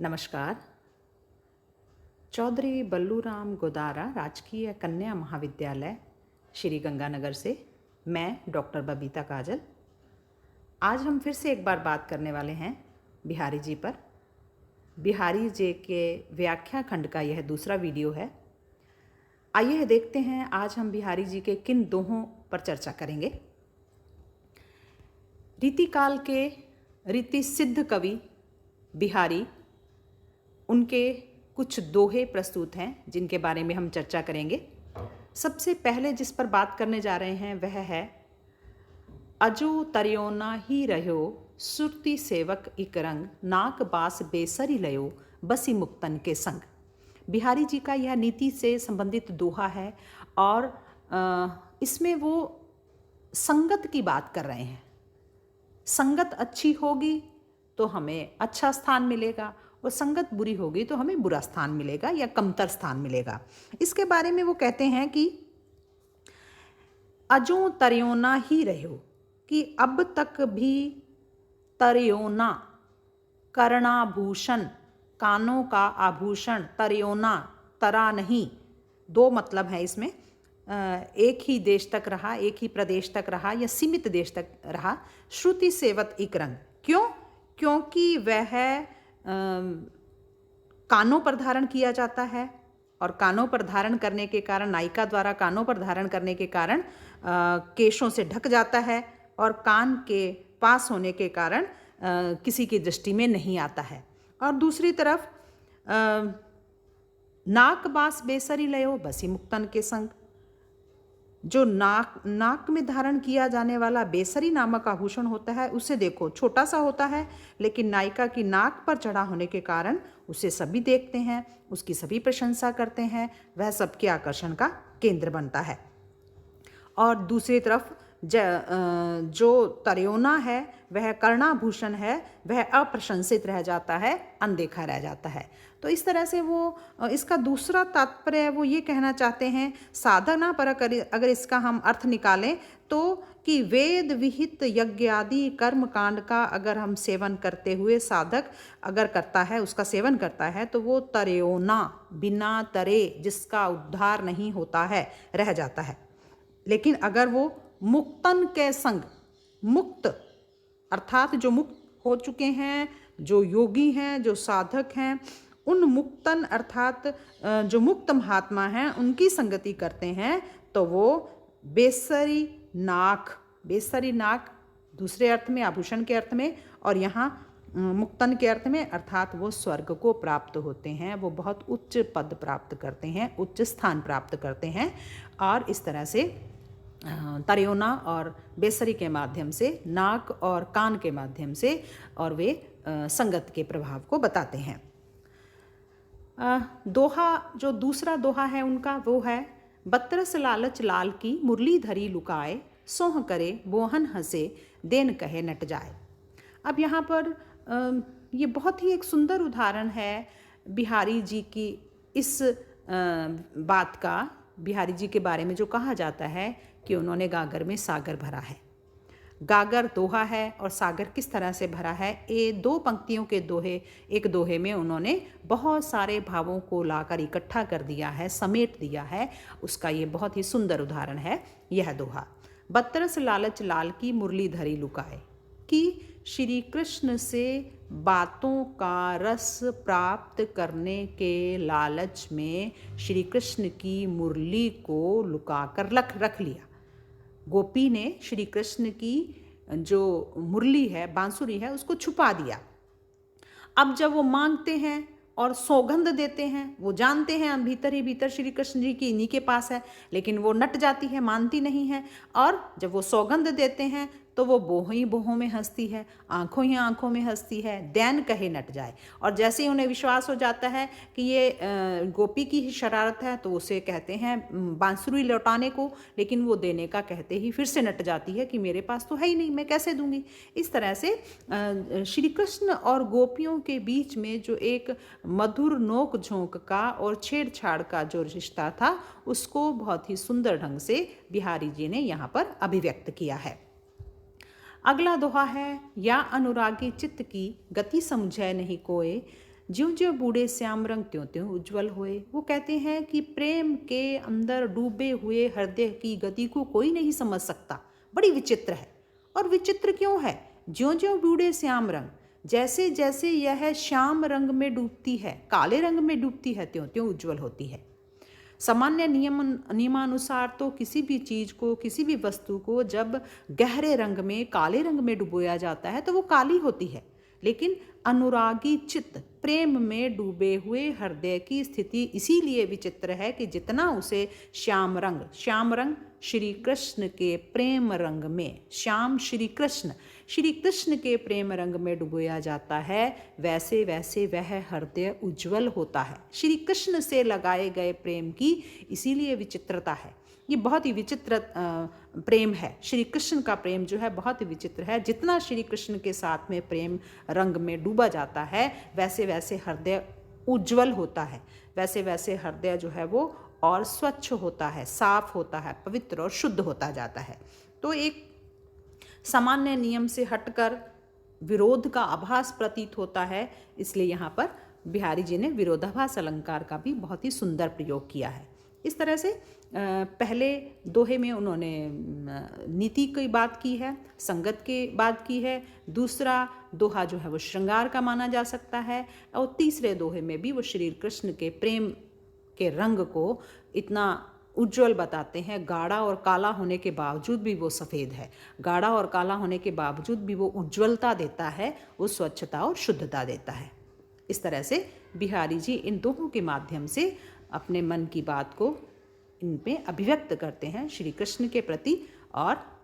नमस्कार। चौधरी बल्लूराम गोदारा राजकीय कन्या महाविद्यालय श्री गंगानगर से मैं डॉक्टर बबीता काजल। आज हम फिर से एक बार बात करने वाले हैं बिहारी जी पर। बिहारी जी के व्याख्या खंड का यह दूसरा वीडियो है। आइए देखते हैं आज हम बिहारी जी के किन दोहों पर चर्चा करेंगे। रीतिकाल के रीति सिद्ध कवि बिहारी, उनके कुछ दोहे प्रस्तुत हैं जिनके बारे में हम चर्चा करेंगे। सबसे पहले जिस पर बात करने जा रहे हैं वह है अजो तरियोना ही रहो सुरती सेवक इक रंग नाक बास बेसरी लयो बसी मुक्तन के संग। बिहारी जी का यह नीति से संबंधित दोहा है और इसमें वो संगत की बात कर रहे हैं। संगत अच्छी होगी तो हमें अच्छा स्थान मिलेगा और संगत बुरी होगी तो हमें बुरा स्थान मिलेगा या कमतर स्थान मिलेगा। इसके बारे में वो कहते हैं कि अजो तरियोना ही रहो, कि अब तक भी तरियोना कर्णाभूषण, कानों का आभूषण, तरियोना तरा नहीं, दो मतलब है इसमें। एक ही देश तक रहा, एक ही प्रदेश तक रहा या सीमित देश तक रहा। श्रुति सेवत इक रंग, क्यों? क्योंकि वह कानों पर धारण किया जाता है और कानों पर धारण करने के कारण, नायिका द्वारा कानों पर धारण करने के कारण केशों से ढक जाता है और कान के पास होने के कारण किसी की दृष्टि में नहीं आता है। और दूसरी तरफ नाक बास बेसरी लयो बसी मुक्तन के संग, जो नाक में धारण किया जाने वाला बेसरी नामक आभूषण होता है, उसे देखो छोटा सा होता है लेकिन नायिका की नाक पर चढ़ा होने के कारण उसे सभी देखते हैं, उसकी सभी प्रशंसा करते हैं, वह सबके आकर्षण का केंद्र बनता है। और दूसरी तरफ जो तरियोना है वह कर्णाभूषण है, वह अप्रशंसित रह जाता है, अनदेखा रह जाता है। तो इस तरह से वो इसका दूसरा तात्पर्य वो ये कहना चाहते हैं, साधना पर अगर इसका हम अर्थ निकालें तो कि वेद विहित यज्ञ आदि कर्म कांड का अगर हम सेवन करते हुए साधक अगर करता है, उसका सेवन करता है, तो वो तरियोना, बिना तरे जिसका उद्धार नहीं होता है, रह जाता है। लेकिन अगर वो मुक्तन के संग, मुक्त अर्थात जो मुक्त हो चुके हैं, जो योगी हैं, जो साधक हैं, उन मुक्तन अर्थात जो मुक्त महात्मा हैं उनकी संगति करते हैं तो वो बेसरी नाक, बेसरी नाक दूसरे अर्थ में, आभूषण के अर्थ में, और यहाँ मुक्तन के अर्थ में, अर्थात वो स्वर्ग को प्राप्त होते हैं, वो बहुत उच्च पद प्राप्त करते हैं, उच्च स्थान प्राप्त करते हैं। और इस तरह से तरियोना और बेसरी के माध्यम से, नाक और कान के माध्यम से, और वे संगत के प्रभाव को बताते हैं। दोहा जो दूसरा दोहा है उनका वो है बतरस लालच लाल की मुरली धरी लुकाए सोह करे बोहन हंसे देन कहे नट जाए। अब यहाँ पर ये बहुत ही एक सुंदर उदाहरण है बिहारी जी की इस बात का। बिहारी जी के बारे में जो कहा जाता है कि उन्होंने गागर में सागर भरा है। गागर दोहा है और सागर किस तरह से भरा है, ये दो पंक्तियों के दोहे, एक दोहे में उन्होंने बहुत सारे भावों को लाकर इकट्ठा कर दिया है, समेट दिया है। उसका ये बहुत ही सुंदर उदाहरण है यह दोहा। बतरस लालच लाल की मुरली धरी लुकाए, कि श्री कृष्ण से बातों का रस प्राप्त करने के लालच में श्री कृष्ण की मुरली को लुकाकर रख लिया। गोपी ने श्री कृष्ण की जो मुरली है, बांसुरी है, उसको छुपा दिया। अब जब वो मांगते हैं और सौगंध देते हैं, वो जानते हैं हम भीतर ही भीतर श्री कृष्ण जी की इन्हीं के पास है, लेकिन वो नट जाती है, मानती नहीं है। और जब वो सौगंध देते हैं तो वो बोहों ही बोहों में हंसती है, आंखों ही आंखों में हंसती है, दैन कहे नट जाए। और जैसे ही उन्हें विश्वास हो जाता है कि ये गोपी की ही शरारत है तो उसे कहते हैं बांसुरी लौटाने को, लेकिन वो देने का कहते ही फिर से नट जाती है कि मेरे पास तो है ही नहीं, मैं कैसे दूंगी। इस तरह से श्री कृष्ण और गोपियों के बीच में जो एक मधुर नोक झोंक का और छेड़छाड़ का जो रिश्ता था, उसको बहुत ही सुंदर ढंग से बिहारी जी ने यहाँ पर अभिव्यक्त किया है। अगला दोहा है, या अनुरागी चित्त की गति समझै नहीं कोय, ज्यों ज्यों बूढ़े श्याम रंग त्यों त्यों उज्जवल हुए। वो कहते हैं कि प्रेम के अंदर डूबे हुए हृदय की गति को कोई नहीं समझ सकता, बड़ी विचित्र है। और विचित्र क्यों है? ज्यों ज्यों बूढ़े श्याम रंग, जैसे जैसे यह श्याम रंग में डूबती है, काले रंग में डूबती है, त्यों त्यों उज्जवल होती है। सामान्य नियमानुसार तो किसी भी चीज़ को, किसी भी वस्तु को जब गहरे रंग में, काले रंग में डुबोया जाता है तो वो काली होती है। लेकिन अनुरागी चित्त, प्रेम में डूबे हुए हृदय की स्थिति इसीलिए विचित्र है कि जितना उसे श्याम रंग श्री कृष्ण के प्रेम रंग में, श्याम श्री कृष्ण के प्रेम रंग में डुबोया जाता है, वैसे वैसे वह हृदय उज्जवल होता है। श्री कृष्ण से लगाए गए प्रेम की इसीलिए विचित्रता है। ये बहुत ही विचित्र प्रेम है। श्री कृष्ण का प्रेम जो है बहुत ही विचित्र है। जितना श्री कृष्ण के साथ में प्रेम रंग में डूबा जाता है, वैसे वैसे हृदय उज्जवल होता है, वैसे वैसे हृदय जो है वो और स्वच्छ होता है, साफ होता है, पवित्र और शुद्ध होता जाता है। तो एक सामान्य नियम से हटकर विरोध का आभास प्रतीत होता है, इसलिए यहाँ पर बिहारी जी ने विरोधाभास अलंकार का भी बहुत ही सुंदर प्रयोग किया है। इस तरह से पहले दोहे में उन्होंने नीति की बात की है, संगत की बात की है। दूसरा दोहा जो है वो श्रृंगार का माना जा सकता है, और तीसरे दोहे में भी वो श्री कृष्ण के प्रेम के रंग को इतना उज्जवल बताते हैं। गाढ़ा और काला होने के बावजूद भी वो सफ़ेद है, गाढ़ा और काला होने के बावजूद भी वो उज्ज्वलता देता है, वो स्वच्छता और शुद्धता देता है। इस तरह से बिहारी जी इन दोहों के माध्यम से अपने मन की बात को इन पे अभिव्यक्त करते हैं श्री कृष्ण के प्रति और